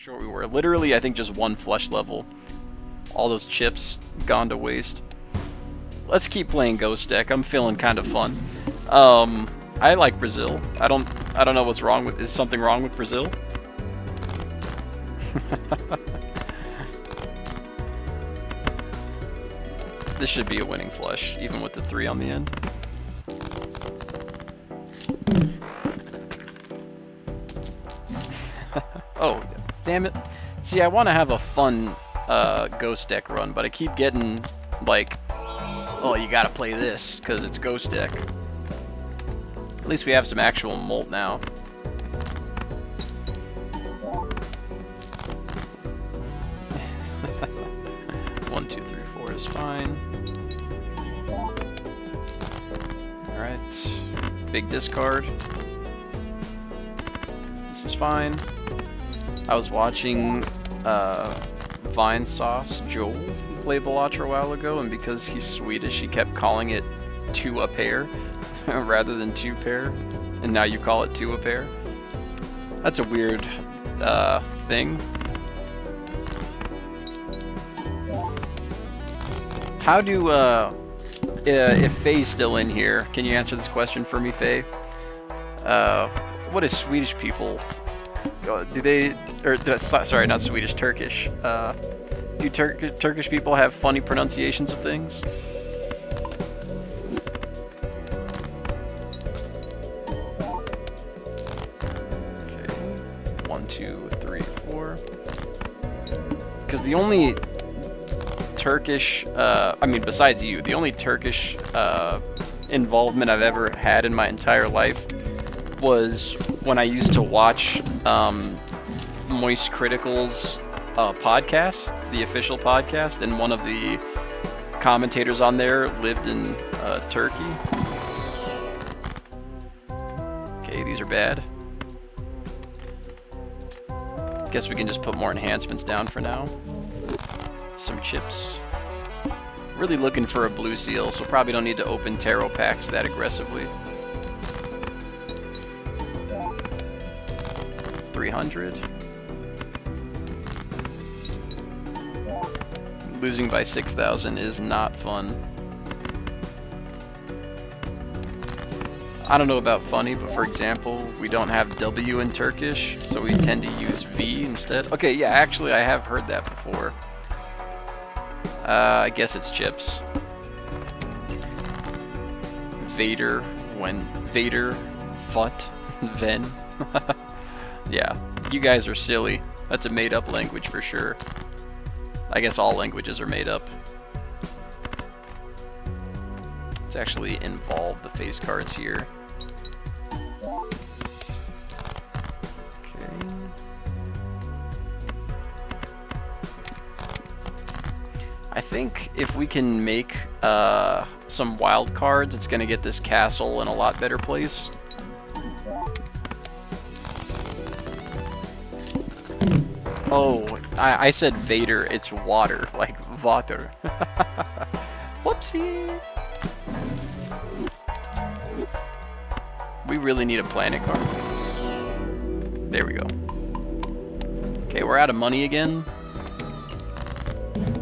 Sure we were. Literally, I think just one flush level. All those chips gone to waste. Let's keep playing Ghost Deck. I'm feeling kind of fun. I like Brazil. I don't know what's wrong with. Is something wrong with Brazil? This should be a winning flush, even with the 3 on the end. Oh, damn it. See, I want to have a fun Ghost Deck run, but I keep getting, like, oh, you gotta play this, because it's Ghost Deck. At least we have some actual molt now. One, two, three, four is fine. Alright. Big discard. This is fine. I was watching Vine Sauce Joel play Balatro a while ago, and because he's Swedish, he kept calling it two a pair rather than two pair, and now you call it two a pair. That's a weird thing. How do if Faye's still in here, can you answer this question for me, Faye? What is Swedish people? Do they, or sorry, not Swedish, Turkish. Do Turkish people have funny pronunciations of things? Okay, 1, 2, 3, 4. Because the only Turkish, I mean, besides you, the only Turkish involvement I've ever had in my entire life was when I used to watch Moist Critical's podcast, the official podcast, and one of the commentators on there lived in Turkey. Okay, these are bad. Guess we can just put more enhancements down for now. Some chips. Really looking for a blue seal, so probably don't need to open tarot packs that aggressively. 300. Losing by 6,000 is not fun. I don't know about funny, but for example, we don't have W in Turkish, so we tend to use V instead. Okay, yeah, actually I have heard that before. I guess it's chips. Vader, Vut, Ven. Yeah, you guys are silly. That's a made-up language for sure. I guess all languages are made up. Let's actually involve the face cards here. Okay. I think if we can make some wild cards, it's going to get this castle in a lot better place. Oh, I said Vader, it's water, like water. Whoopsie! We really need a planet card. There we go. Okay, we're out of money again.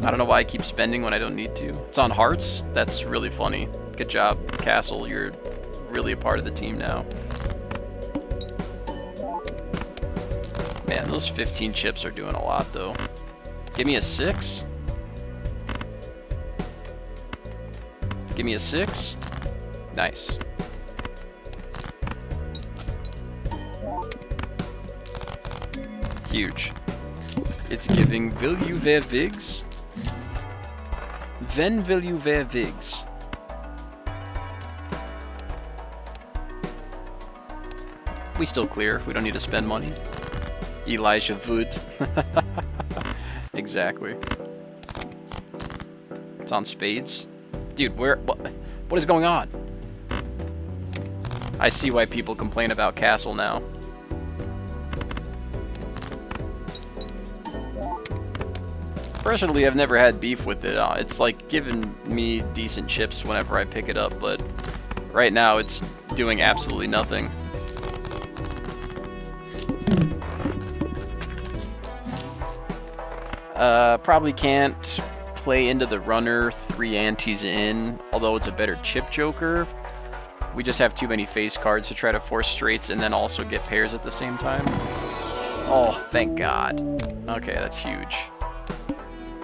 I don't know why I keep spending when I don't need to. It's on hearts? That's really funny. Good job, Castle. You're really a part of the team now. Man, those 15 chips are doing a lot, though. Give me a 6. Give me a 6. Nice. Huge. It's giving will you ver Vigs? Ven will you ver Vigs? We still clear. We don't need to spend money. Elijah Wood. Exactly. It's on spades. Dude, what is going on? I see why people complain about Castle now. Personally, I've never had beef with it. It's like giving me decent chips whenever I pick it up, but right now it's doing absolutely nothing. Probably can't play into the runner 3 antes in, although it's a better chip joker. We just have too many face cards to try to force straights and then also get pairs at the same time. Oh, thank God. Okay, that's huge.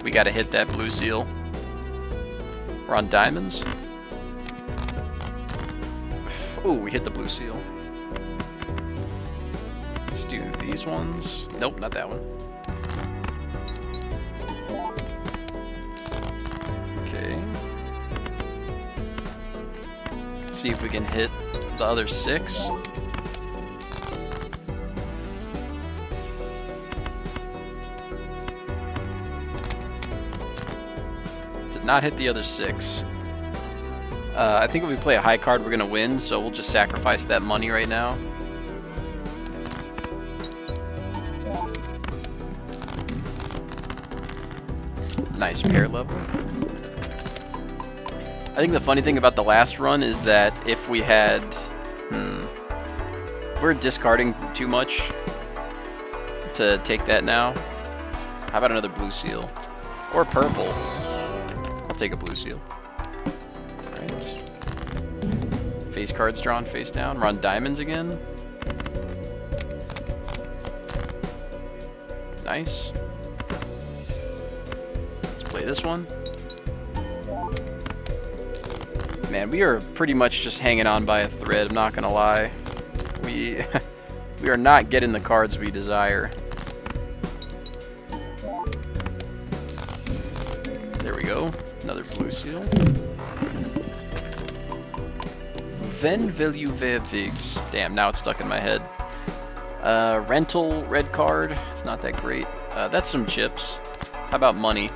We gotta hit that blue seal. We're on diamonds. Oh, we hit the blue seal. Let's do these ones. Nope, not that one. Okay. See if we can hit the other 6. Did not hit the other 6. I think if we play a high card, we're gonna win, so we'll just sacrifice that money right now. Nice pair level. I think the funny thing about the last run is that if we had... we're discarding too much to take that now. How about another blue seal? Or purple. I'll take a blue seal. Alright. Face cards drawn face down. We're on diamonds again. Nice. Let's play this one. Man, we are pretty much just hanging on by a thread, I'm not gonna lie. We we are not getting the cards we desire. There we go. Another blue seal. Ven will you vigs. Damn, now it's stuck in my head. Rental, red card. It's not that great. That's some chips. How about money?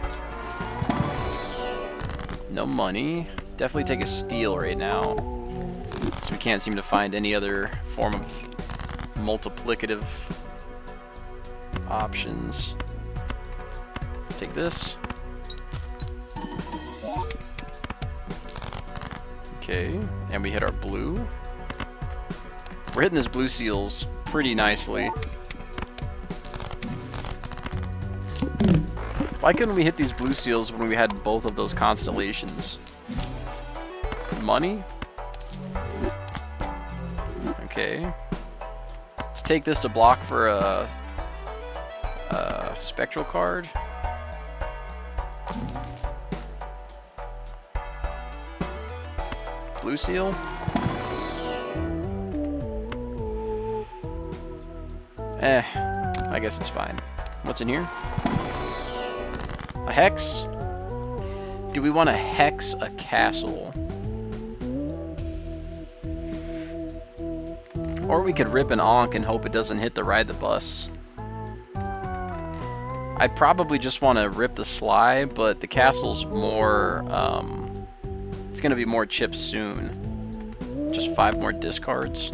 No money. Definitely take a steal right now. So we can't seem to find any other form of multiplicative options. Let's take this. Okay, and we hit our blue. We're hitting this blue seals pretty nicely. Why couldn't we hit these blue seals when we had both of those constellations? Money? Okay. Let's take this to block for a spectral card. Blue seal? I guess it's fine. What's in here? A hex? Do we want to hex a castle? Or we could rip an Ankh and hope it doesn't hit the ride the bus. I'd probably just want to rip the Sly, but the castle's more, it's going to be more chips soon. Just 5 more discards.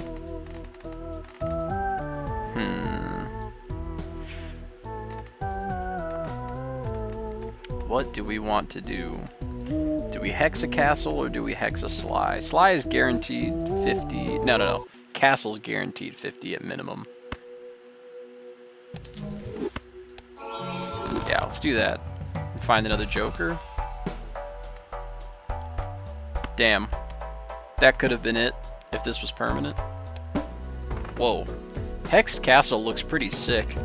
What do we want to do? Do we hex a castle or do we hex a Sly? Sly is guaranteed 50. No. Castle's guaranteed 50 at minimum. Yeah, let's do that. Find another Joker. Damn. That could have been it if this was permanent. Whoa. Hexed Castle looks pretty sick.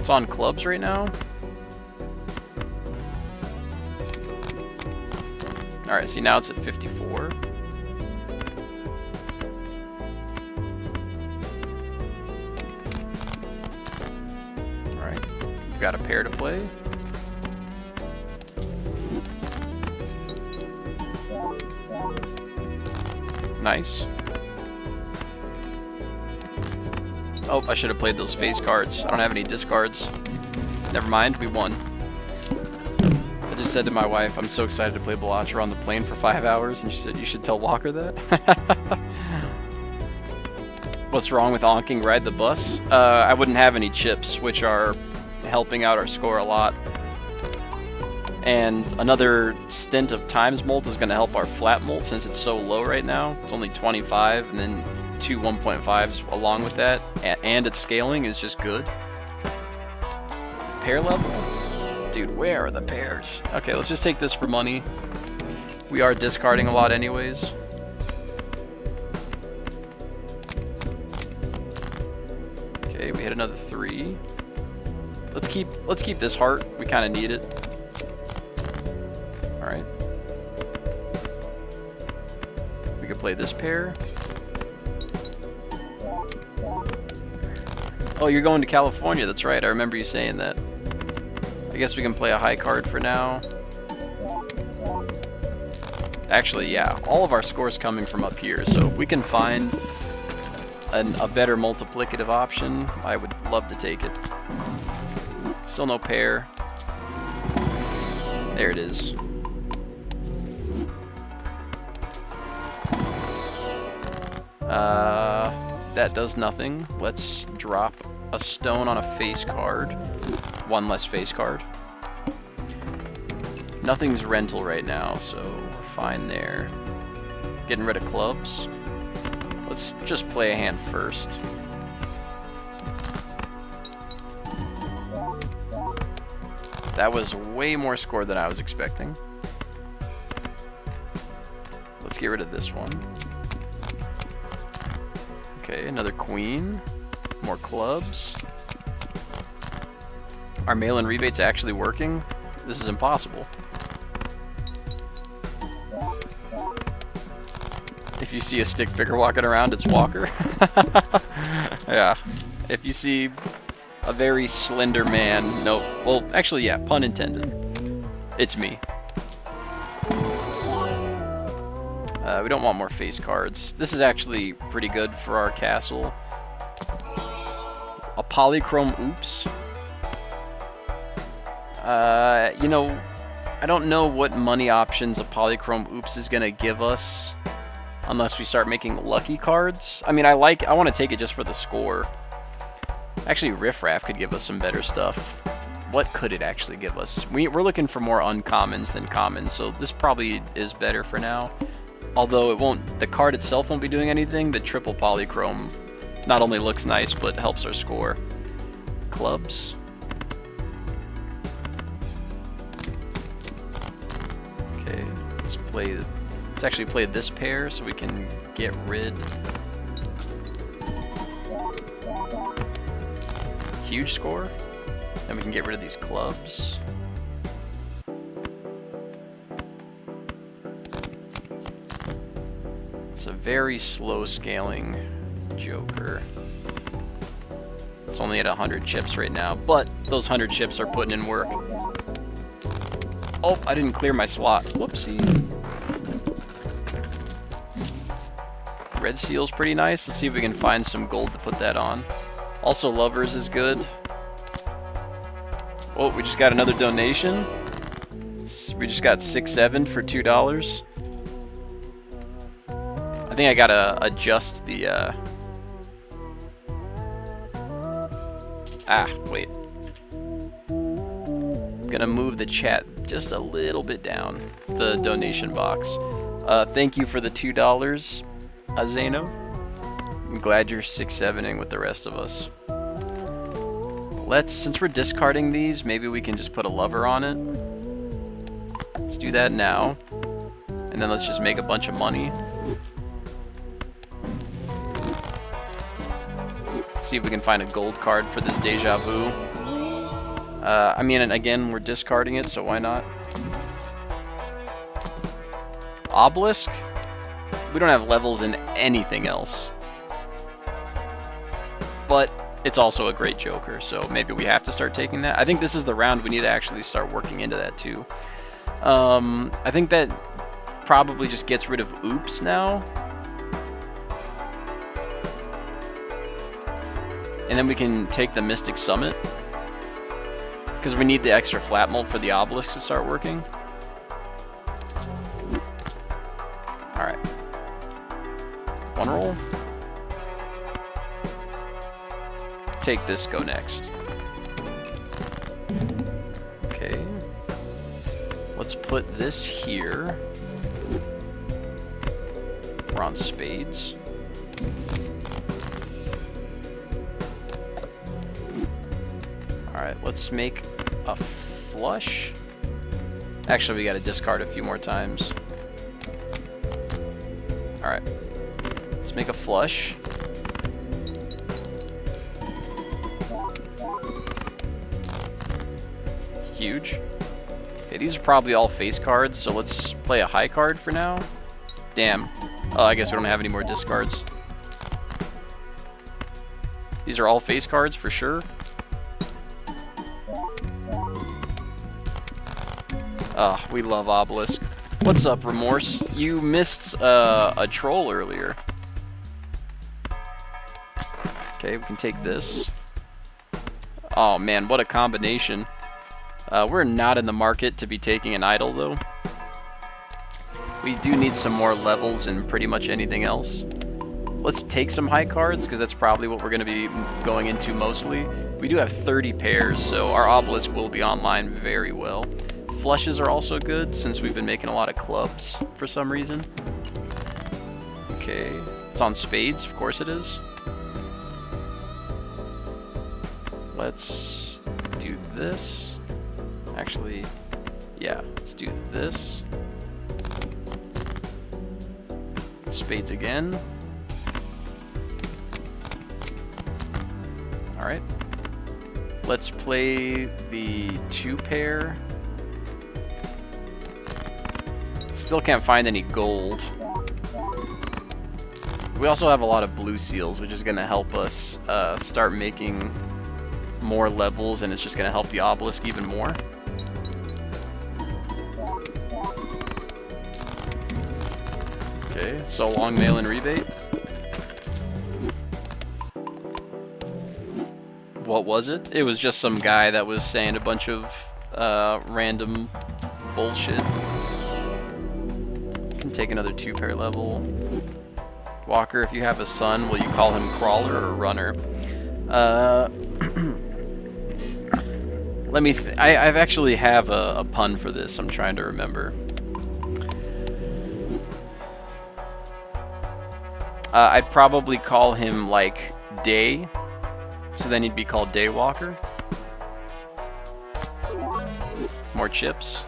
It's on clubs right now. Alright, see now it's at 54. Alright, we've got a pair to play. Nice. Oh, I should have played those face cards. I don't have any discards. Never mind, we won. I just said to my wife, I'm so excited to play Balatro on the plane for 5 hours, and she said, you should tell Walker that. What's wrong with onking Ride the Bus? I wouldn't have any chips, which are helping out our score a lot. And another stint of times molt is going to help our flat molt since it's so low right now. It's only 25, and then 2 1.5s along with that, and its scaling is just good. Pair level? Dude, where are the pairs? Okay, let's just take this for money. We are discarding a lot anyways. Okay, we hit another 3. Let's keep this heart. We kind of need it. All right. We could play this pair. Oh, you're going to California. That's right. I remember you saying that. I guess we can play a high card for now. Actually, yeah. All of our scores coming from up here. So if we can find a better multiplicative option, I would love to take it. Still no pair. There it is. That does nothing. Let's drop a stone on a face card. One less face card. Nothing's rental right now, so we're fine there. Getting rid of clubs. Let's just play a hand first. That was way more score than I was expecting. Let's get rid of this one. Okay, another queen. More clubs. Our mail-in rebate's actually working? This is impossible. If you see a stick figure walking around, it's Walker. Yeah. If you see a very slender man, nope. Well, actually, yeah, pun intended. It's me. We don't want more face cards. This is actually pretty good for our castle. A polychrome oops. You know, I don't know what money options a polychrome oops is gonna give us unless we start making lucky cards. I mean, I want to take it just for the score. Actually, Riffraff could give us some better stuff. What could it actually give us? We're looking for more uncommons than commons, so this probably is better for now. Although it won't, the card itself won't be doing anything. The triple polychrome not only looks nice, but helps our score. Clubs. Okay, let's actually play this pair so we can get rid. Huge score. Then we can get rid of these clubs. It's a very slow scaling Joker. It's only at 100 chips right now, but those 100 chips are putting in work. Oh, I didn't clear my slot. Whoopsie. Red Seal's pretty nice. Let's see if we can find some gold to put that on. Also, Lovers is good. Oh, we just got another donation. We just got 6-7 for $2. I think I gotta adjust the, wait. I'm gonna move the chat just a little bit down, the donation box. Thank you for the $2, Azeno. I'm glad you're 6-7ing with the rest of us. Since we're discarding these, maybe we can just put a lover on it. Let's do that now. And then let's just make a bunch of money. See if we can find a gold card for this Deja Vu. I mean, and again, we're discarding it, so why not? Obelisk? We don't have levels in anything else. But it's also a great Joker, so maybe we have to start taking that. I think this is the round we need to actually start working into that too. I think that probably just gets rid of Oops now. And then we can take the Mystic Summit. Because we need the extra flat mold for the Obelisk to start working. Alright. One roll. Take this, go next. Okay. Let's put this here. We're on spades. Alright, let's make a flush. Actually, we gotta discard a few more times. Alright. Let's make a flush. Huge. Okay, these are probably all face cards, so let's play a high card for now. Damn. Oh, I guess we don't have any more discards. These are all face cards for sure. Oh, we love Obelisk. What's up, Remorse? You missed a troll earlier. Okay, we can take this. Oh man, what a combination. We're not in the market to be taking an idol though. We do need some more levels and pretty much anything else. Let's take some high cards, because that's probably what we're going to be going into mostly. We do have 30 pairs, so our Obelisk will be online very well. Flushes are also good, since we've been making a lot of clubs for some reason. Okay, it's on spades, of course it is. Let's do this. Actually, yeah, let's do this. Spades again. Alright. Let's play the 2 pair. Still can't find any gold. We also have a lot of blue seals, which is going to help us start making more levels, and it's just going to help the Obelisk even more. Okay, so long mail-in rebate. What was it? It was just some guy that was saying a bunch of random bullshit. Can take another 2 pair level. Walker, if you have a son, will you call him Crawler or Runner? Let me. I've actually have a pun for this. I'm trying to remember. I'd probably call him like Day, so then he'd be called Daywalker. More chips.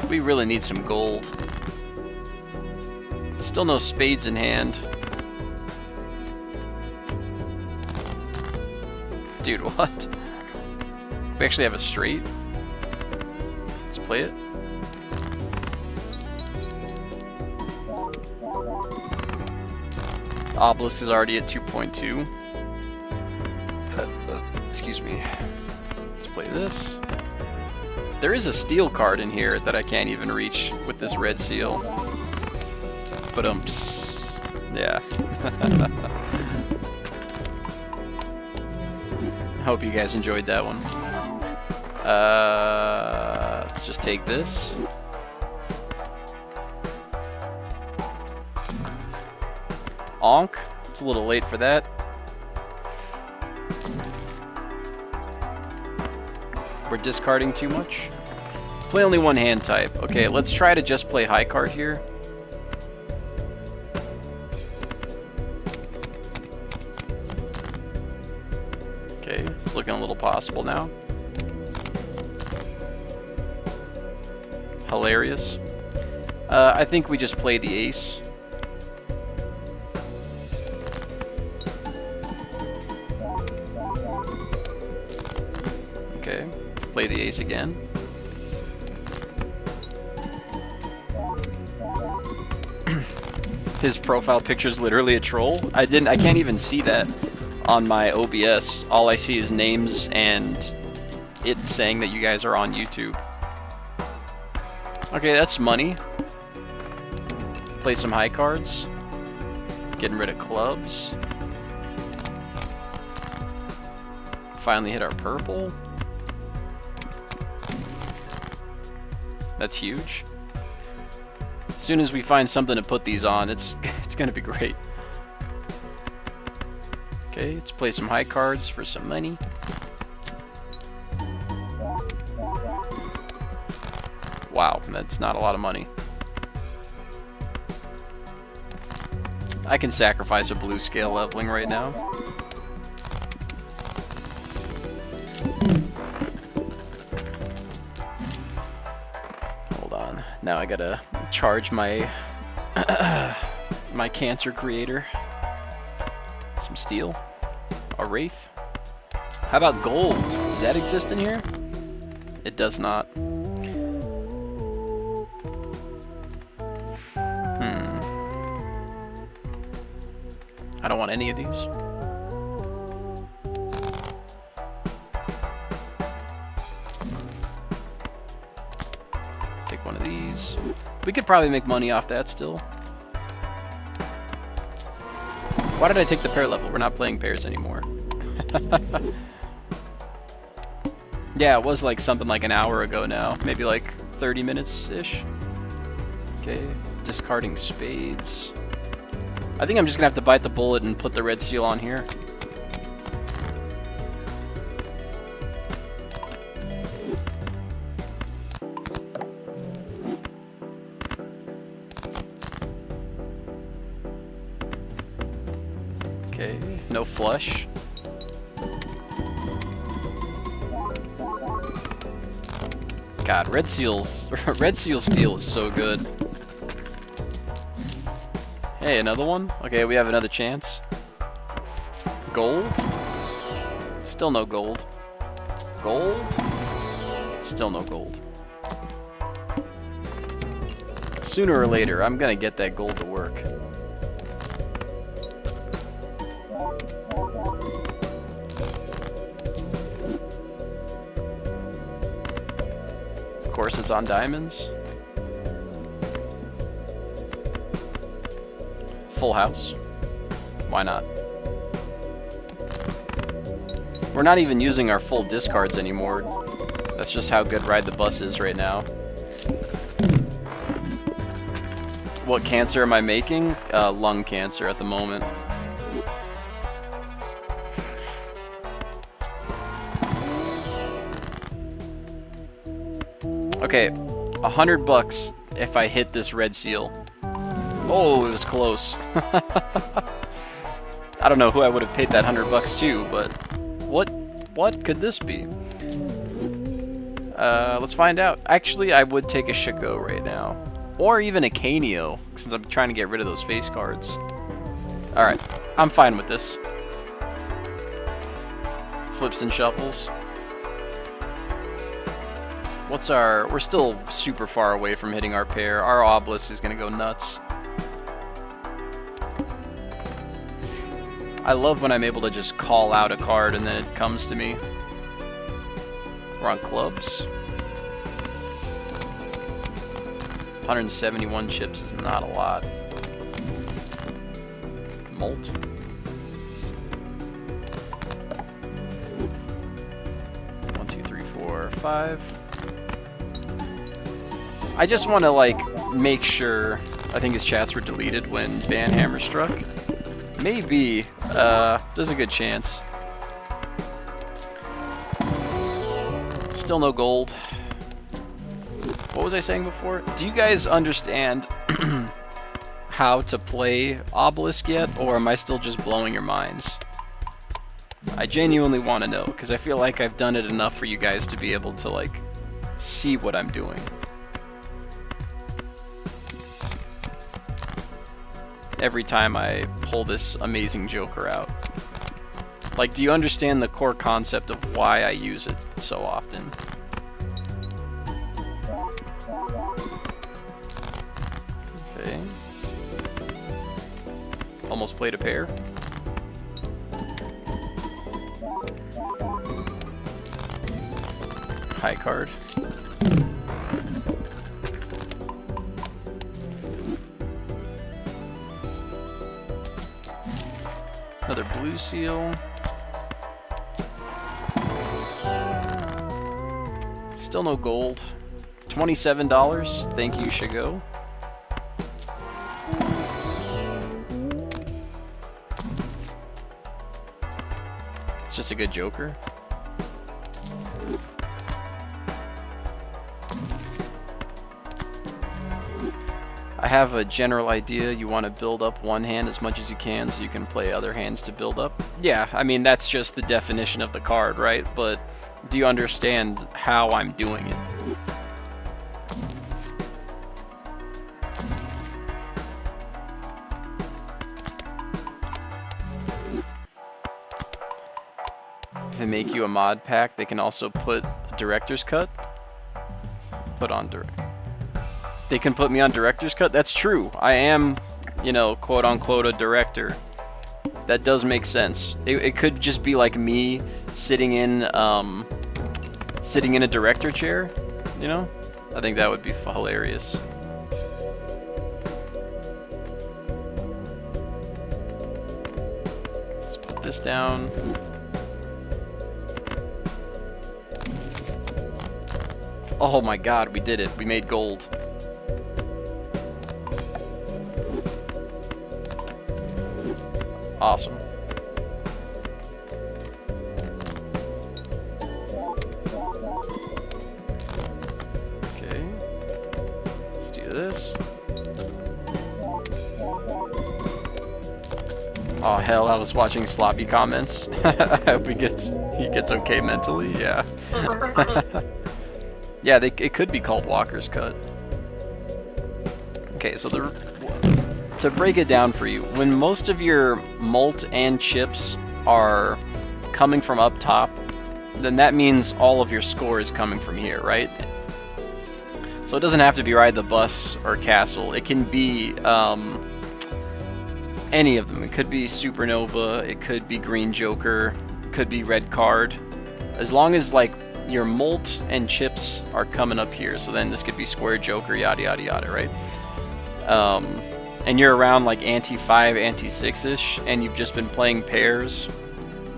We really need some gold. Still no spades in hand. Dude, what? We actually have a straight. Let's play it. Obelisk is already at 2.2. Excuse me. Let's play this. There is a steel card in here that I can't even reach with this red seal. But yeah. Hope you guys enjoyed that one. Let's just take this. Onk. It's a little late for that. We're discarding too much. Play only one hand type. Okay, let's try to just play high card here. Okay, it's looking a little possible now. Hilarious. I think we just play the ace. Okay, play the ace again. His profile picture is literally a troll. I can't even see that on my OBS. All I see is names and it saying that you guys are on YouTube. Okay, that's money. Play some high cards. Getting rid of clubs. Finally hit our purple. That's huge. As soon as we find something to put these on, it's gonna be great. Okay, let's play some high cards for some money. Wow, that's not a lot of money. I can sacrifice a blue scale leveling right now. Now I gotta charge my my cancer creator some steel. A wraith. How about gold? Does that exist in here? It does not. I don't want any of these. Take one of these. We could probably make money off that still. Why did I take the pair level? We're not playing pairs anymore. Yeah, it was like something like an hour ago now. Maybe like 30 minutes-ish. Okay, discarding spades. I think I'm just gonna have to bite the bullet and put the red seal on here. Okay, no flush. God, red seal steel is so good. Hey, another one? Okay, we have another chance. Gold? Still no gold. Gold? Still no gold. Sooner or later, I'm gonna get that gold to work. Of course, it's on diamonds. Full house. Why not? We're not even using our full discards anymore. That's just how good Ride the Bus is right now. What cancer am I making? Lung cancer at the moment. Okay, $100 if I hit this red seal. Oh, it was close. I don't know who I would have paid that $100 to, but what could this be? Let's find out. Actually, I would take a Shaco right now, or even a Canio, since I'm trying to get rid of those face cards. All right, I'm fine with this. Flips and shuffles. What's our... We're still super far away from hitting our pair. Our Obelisk is going to go nuts. I love when I'm able to just call out a card and then it comes to me. We're on clubs. 171 chips is not a lot. Molt. One, two, three, four, five. I just want to, like, make sure... I think his chats were deleted when Banhammer struck. Maybe. There's a good chance. Still no gold. What was I saying before? Do you guys understand how to play Obelisk yet? Or am I still just blowing your minds? I genuinely want to know, because I feel like I've done it enough for you guys to be able to, like, see what I'm doing. Every time I pull this amazing Joker out. Like, do you understand the core concept of why I use it so often? Okay. Almost played a pair. High card. Another blue seal. Still no gold. $27. Thank you, Shago. It's just a good Joker. I have a general idea. You want to build up one hand as much as you can so you can play other hands to build up. Yeah, I mean, that's just the definition of the card, right? But do you understand how I'm doing it? If they make you a mod pack, they can also put a director's cut. Put on direct. They can put me on director's cut? That's true. I am, you know, quote unquote a director. That does make sense. It could just be like me sitting in a director chair, you know? I think that would be hilarious. Let's put this down. Oh my god, we did it. We made gold. Awesome. Okay. Let's do this. Oh hell, I was watching sloppy comments. I hope he gets okay mentally, yeah. Yeah, it could be called Walker's Cut. Okay, so to break it down for you, when most of your mult and chips are coming from up top, then that means all of your score is coming from here, right? So it doesn't have to be Ride the Bus or Castle. It can be any of them. It could be Supernova, it could be Green Joker, it could be Red Card. As long as like your mult and chips are coming up here, so then this could be Square Joker, yada yada yada, right? And you're around like ante 5, ante 6-ish, and you've just been playing pairs,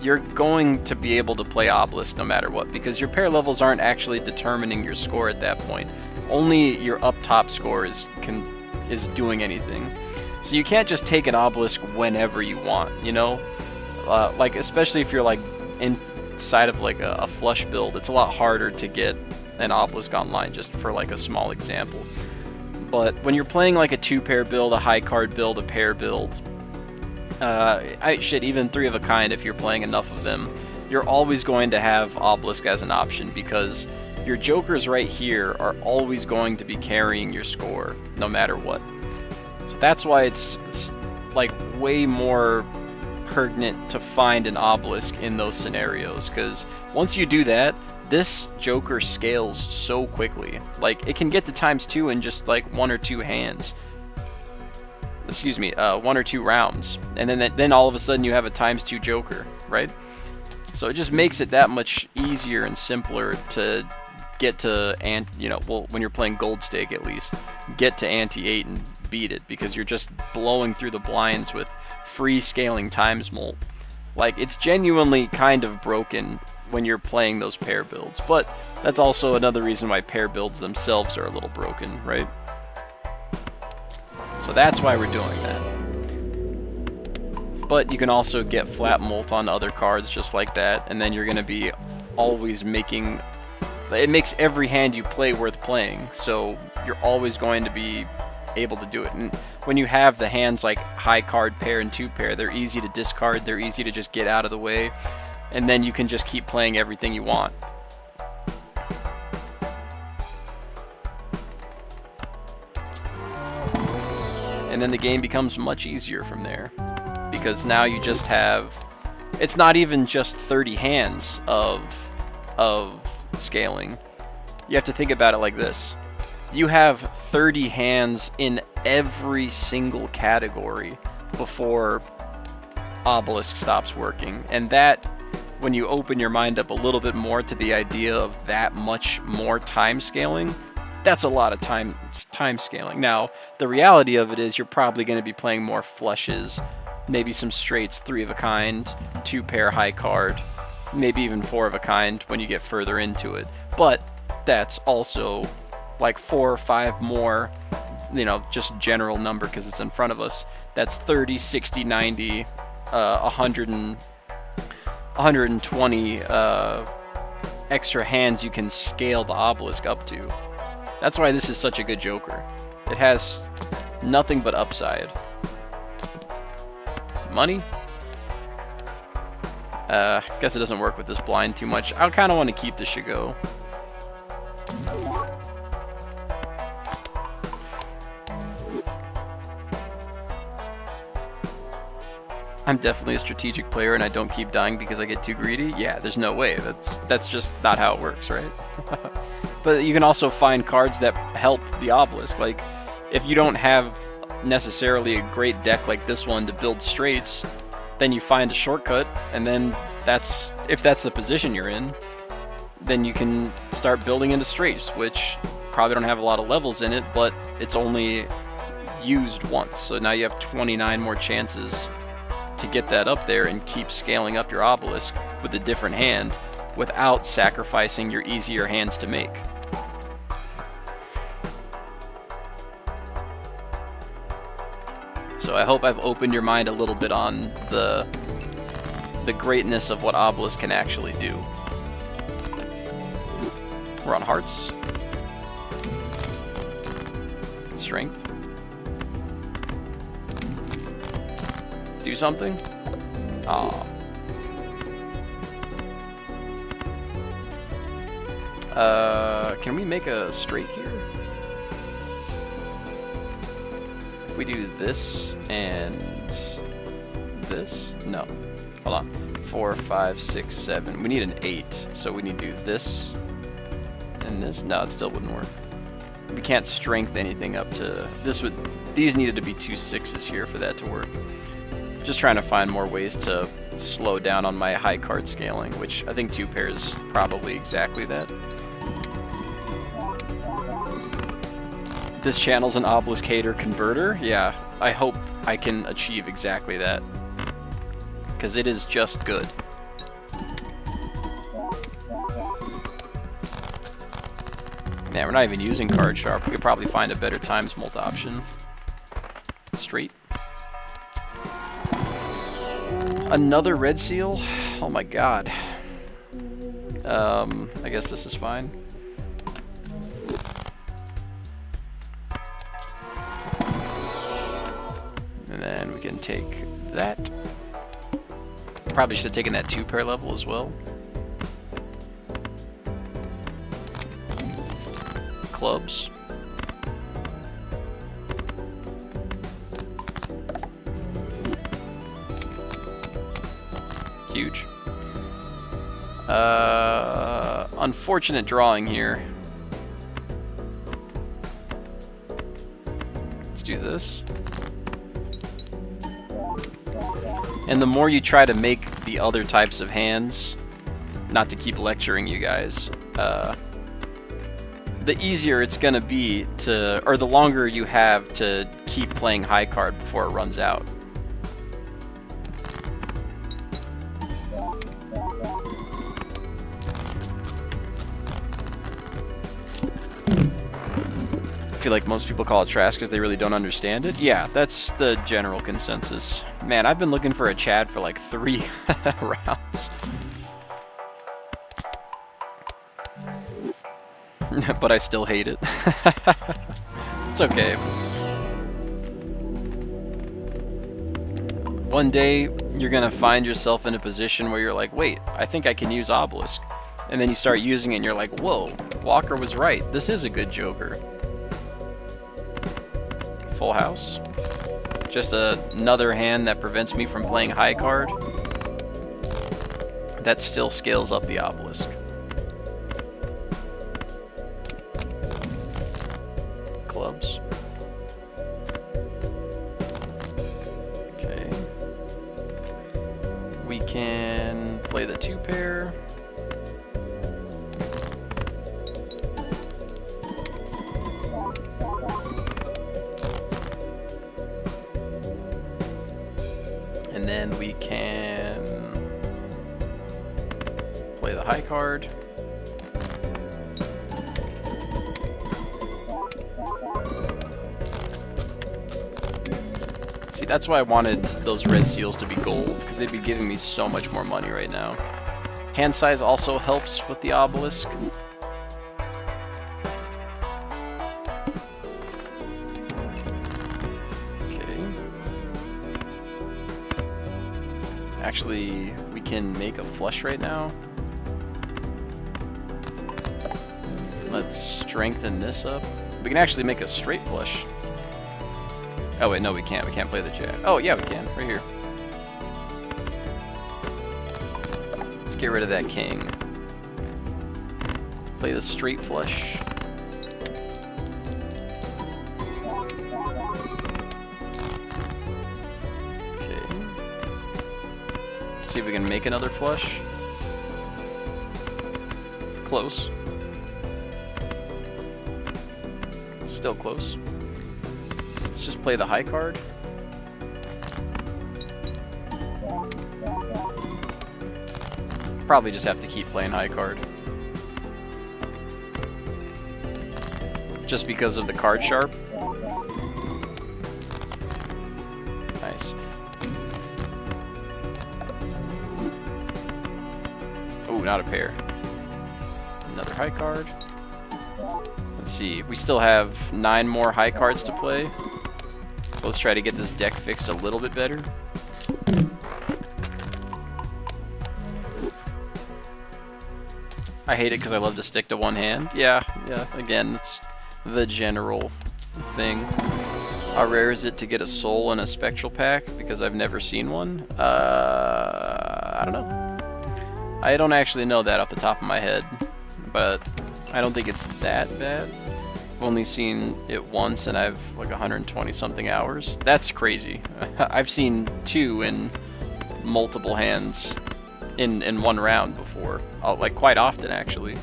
you're going to be able to play Obelisk no matter what, because your pair levels aren't actually determining your score at that point. Only your up top score is doing anything. So you can't just take an Obelisk whenever you want, you know? Like, especially if you're like inside of like a flush build, it's a lot harder to get an Obelisk online, just for like a small example. But when you're playing like a 2-pair build, a high card build, a pair build, even 3 of a kind, if you're playing enough of them, you're always going to have Obelisk as an option, because your jokers right here are always going to be carrying your score no matter what. So that's why it's like way more pertinent to find an Obelisk in those scenarios, because once you do that, this Joker scales so quickly. Like, it can get to ×2 in just like 1 or 2 hands. Excuse me, 1 or 2 rounds, and then all of a sudden you have a ×2 Joker, right? So it just makes it that much easier and simpler to get to, well, when you're playing Gold Stake at least, get to ante 8 and beat it, because you're just blowing through the blinds with free scaling times mult. Like, it's genuinely kind of broken when you're playing those pair builds, but that's also another reason why pair builds themselves are a little broken, right? So that's why we're doing that. But you can also get flat mult on other cards just like that, and then you're going to be always making... It makes every hand you play worth playing, so you're always going to be able to do it. And when you have the hands like high card pair and 2-pair, they're easy to discard, they're easy to just get out of the way, and then you can just keep playing everything you want. And then the game becomes much easier from there, because now you just have... It's not even just 30 hands of scaling. You have to think about it like this. You have 30 hands in every single category before Obelisk stops working, and that, when you open your mind up a little bit more to the idea of that much more time scaling, that's a lot of time scaling. Now, the reality of it is you're probably going to be playing more flushes, maybe some straights, 3 of a kind, 2-pair high card, maybe even 4 of a kind when you get further into it. But that's also like 4 or 5 more, just general number because it's in front of us. That's 30, 60, 90, 100 and 120 extra hands you can scale the Obelisk up to. That's why this is such a good Joker. It has nothing but upside. Money? Guess it doesn't work with this blind too much. I kind of want to keep this Shigo. I'm definitely a strategic player and I don't keep dying because I get too greedy. Yeah, there's no way. That's just not how it works, right? But you can also find cards that help the Obelisk. Like, if you don't have necessarily a great deck like this one to build straights, then you find a shortcut, and then if that's the position you're in, then you can start building into straights, which probably don't have a lot of levels in it, but it's only used once. So now you have 29 more chances to get that up there and keep scaling up your Obelisk with a different hand without sacrificing your easier hands to make. So I hope I've opened your mind a little bit on the greatness of what Obelisk can actually do. We're on hearts. Strength. Do something? Aw. Can we make a straight here? If we do this and this? No. Hold on. 4, 5, 6, 7. We need an 8. So we need to do this and this. No, it still wouldn't work. We can't strength anything up to this. These needed to be 2 6s here for that to work. Just trying to find more ways to slow down on my high card scaling, which I think 2 pair is probably exactly that. This channel's an Obelisk hater converter. Yeah, I hope I can achieve exactly that, because it is just good. Yeah, we're not even using card sharp. We could probably find a better times mult option. Straight. Another red seal? Oh my god. I guess this is fine. And then we can take that. Probably should have taken that 2 pair level as well. Clubs. Huge. Unfortunate drawing here. Let's do this. And the more you try to make the other types of hands, not to keep lecturing you guys, the easier it's gonna be to, or the longer you have to keep playing high card before it runs out. I feel like most people call it trash because they really don't understand it. Yeah, that's the general consensus. Man, I've been looking for a Chad for like 3 rounds. But I still hate it. It's okay. One day, you're gonna find yourself in a position where you're like, wait, I think I can use Obelisk. And then you start using it and you're like, whoa, Walker was right. This is a good Joker. Full house. Just another hand that prevents me from playing high card. That still scales up the Obelisk. Clubs. Okay. We can play the 2 pair. And then we can play the high card. See, that's why I wanted those red seals to be gold, because they'd be giving me so much more money right now. Hand size also helps with the Obelisk. Actually, we can make a flush right now. Let's strengthen this up. We can actually make a straight flush. Oh wait, no we can't. We can't play the jack. Oh yeah, we can. Right here. Let's get rid of that king. Play the straight flush. Okay. See if we can make another flush. Close. Still close. Let's just play the high card. Probably just have to keep playing high card. Just because of the card sharp. Nice. Oh, not a pair. Another high card. Let's see, we still have 9 more high cards to play. So let's try to get this deck fixed a little bit better. I hate it because I love to stick to one hand. Yeah, again, it's the general thing. How rare is it to get a soul in a spectral pack? Because I've never seen one. I don't know. I don't actually know that off the top of my head, but I don't think it's that bad. I've only seen it once and I've like 120 something hours. That's crazy. I've seen 2 in multiple hands in one round before, like quite often actually.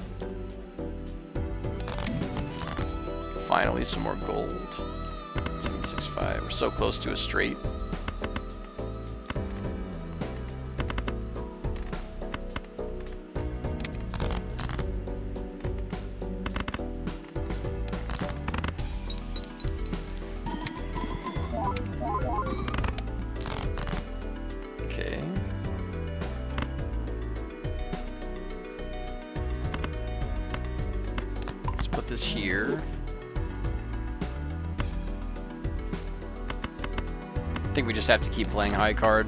Finally some more gold. 765. We're so close to a straight. Okay. Let's put this here. I think we just have to keep playing high card.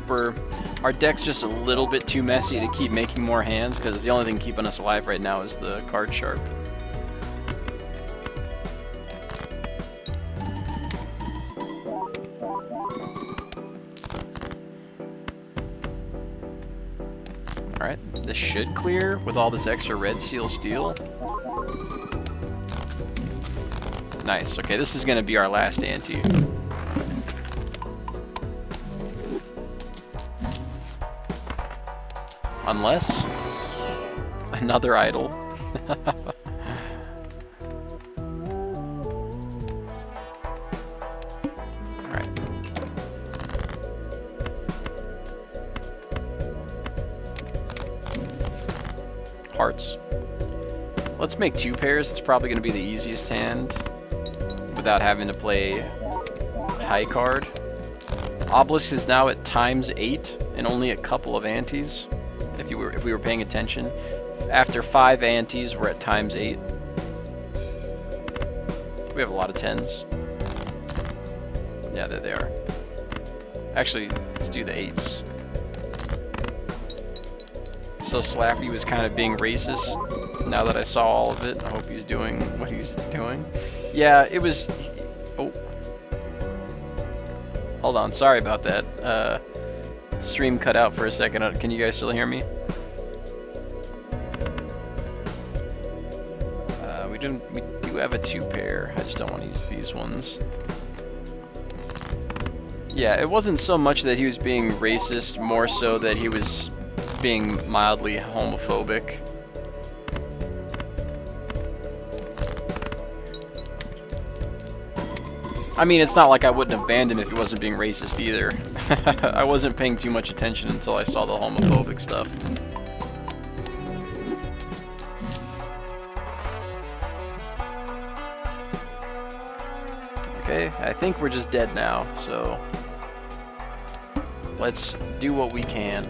Our deck's just a little bit too messy to keep making more hands, because the only thing keeping us alive right now is the card sharp. Alright, this should clear with all this extra red seal steel. Nice, okay, this is going to be our last ante. Unless another idol. Alright. Hearts. Let's make 2 pairs. It's probably going to be the easiest hand without having to play high card. Obelisk is now at ×8 in only a couple of antes. If we were paying attention, after 5 antes, we're at ×8. We have a lot of 10s. Yeah, there they are. Actually, let's do the 8s. So Slappy was kind of being racist. Now that I saw all of it, I hope he's doing what he's doing. Yeah, it was. Oh, hold on. Sorry about that. Stream cut out for a second. Can you guys still hear me? We do have a 2 pair. I just don't want to use these ones. Yeah, it wasn't so much that he was being racist, more so that he was being mildly homophobic. I mean, it's not like I wouldn't have banned him if he wasn't being racist either. I wasn't paying too much attention until I saw the homophobic stuff. Okay, I think we're just dead now, so let's do what we can.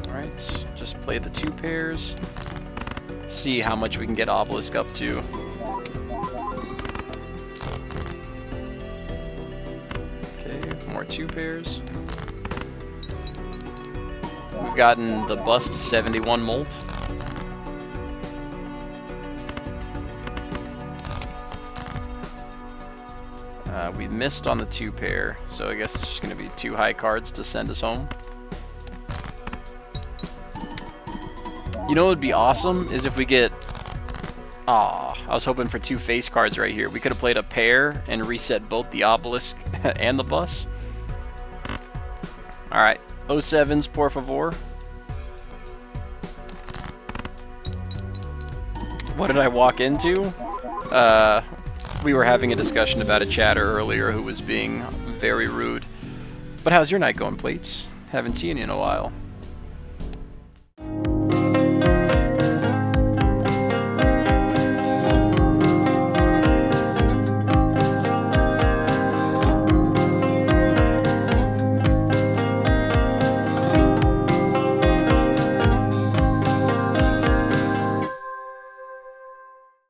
Alright, just play the 2 pairs. See how much we can get Obelisk up to. Okay, more 2 pairs. We've gotten the bust 71 molt. We missed on the 2 pair, so I guess it's just going to be 2 high cards to send us home. You know what would be awesome is if we get... Aw, I was hoping for 2 face cards right here. We could have played a pair and reset both the Obelisk and the bus. Alright, 07s, por favor. What did I walk into? We were having a discussion about a chatter earlier who was being very rude. But how's your night going, Plates? Haven't seen you in a while.